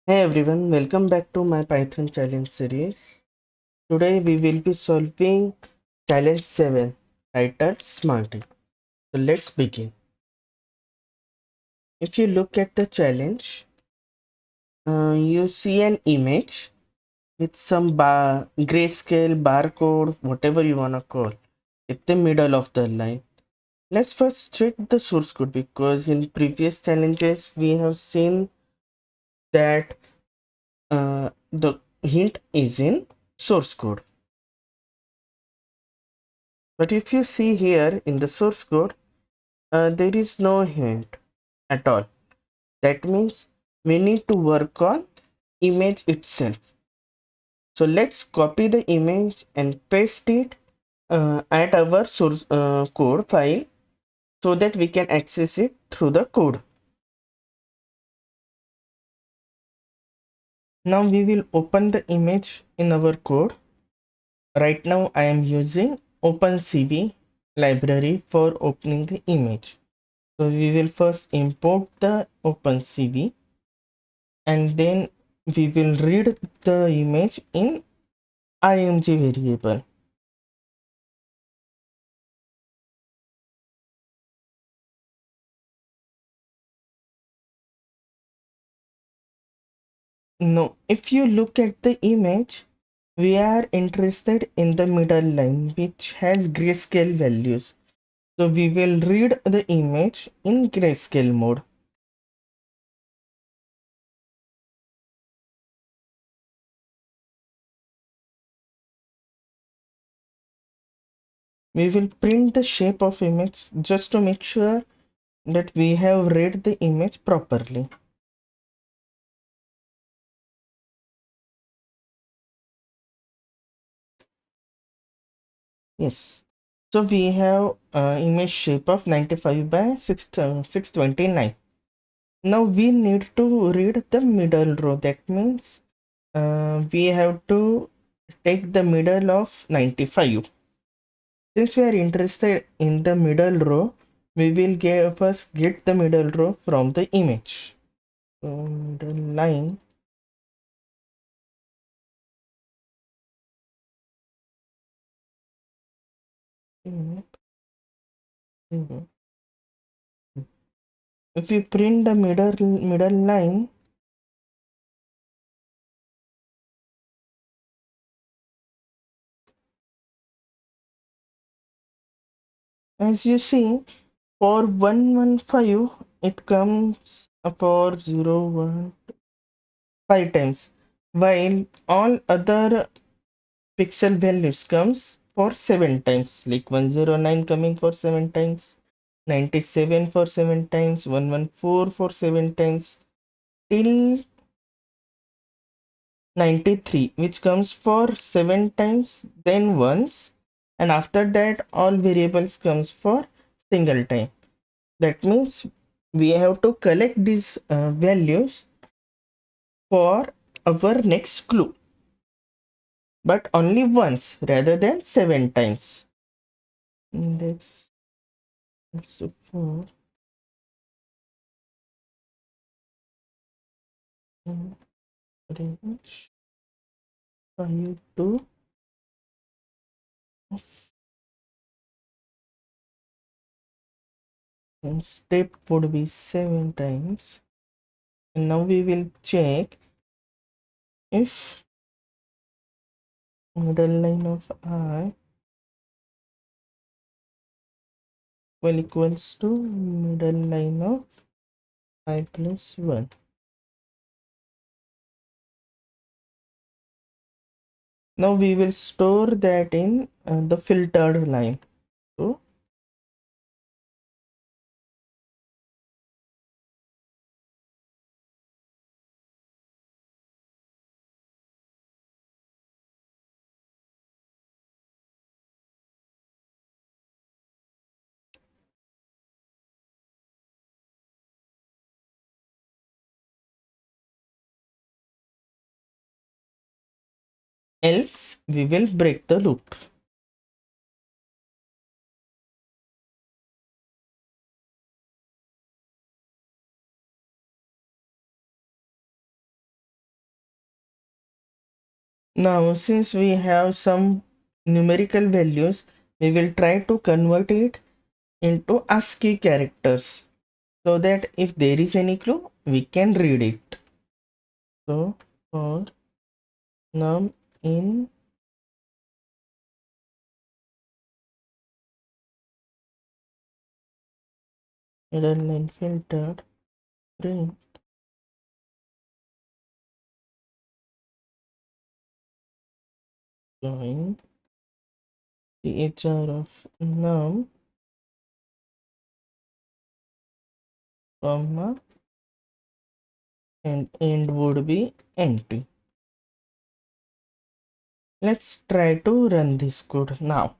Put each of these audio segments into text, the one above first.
Hey everyone, welcome back to my Python challenge series. Today we will be solving challenge 7 titled Smarty. So let's begin. If you look at the challenge, you see an image with some grayscale barcode, whatever you wanna call, at the middle of the line. Let's first check the source code because in previous challenges we have seen that the hint is in source code. But if you see here in the source code, there is no hint at all. That means we need to work on image itself. So let's copy the image and paste it at our source code file so that we can access it through the code. Now we will open the image in our code. Right now I am using OpenCV library for opening the image. So we will first import the OpenCV and then we will read the image in img variable. No, if you look at the image, we are interested in the middle line which has grayscale values. So we will read the image in grayscale mode. We will print the shape of image just to make sure that we have read the image properly. Yes. So we have image shape of 95 by 629. Now we need to read the middle row. That means we have to take the middle of 95. Since we are interested in the middle row, we will first get the middle row from the image. So middle line. If we print the middle line, as you see, for 115 it comes for 0, 1, 5 times, while all other pixel values comes for 7 times, like 109 coming for 7 times, 97 for 7 times, 114 for 7 times, till 93 which comes for 7 times, then once, and after that all variables comes for single time. That means we have to collect these values for our next clue, but only once rather than 7 times. Index so 4 range 5 to and step would be 7 times. And now we will check if middle line of I equals to middle line of I plus 1. Now we will store that in the filtered line. So else we will break the loop. Now, since we have some numerical values, we will try to convert it into ASCII characters so that if there is any clue, we can read it. So, for num in error line filtered print join chr of num comma and end would be empty. Let's try to run this code now.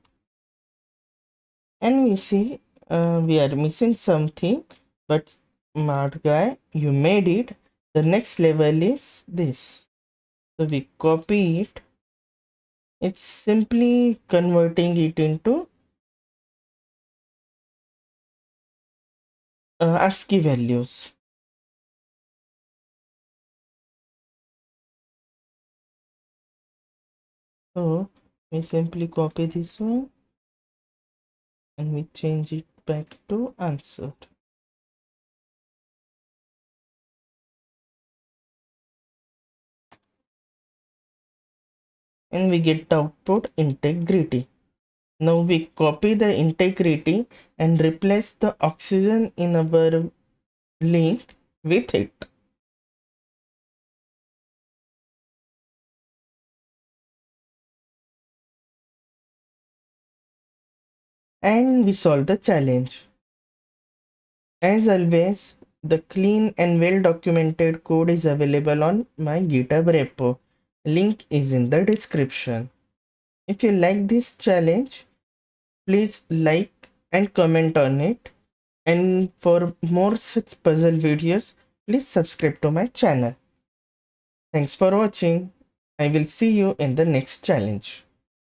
And we see we are missing something, but smart guy, you made it. The next level is this. So we copy it. It's simply converting it into ASCII values. So we simply copy this one and we change it back to answer. And we get the output integrity. Now we copy the integrity and replace the oxygen in our link with it. And we solve the challenge. As always, the clean and well documented code is available on my GitHub repo. Link is in the description. If you like this challenge, please like and comment on it. And for more such puzzle videos, please subscribe to my channel. Thanks for watching. I will see you in the next challenge.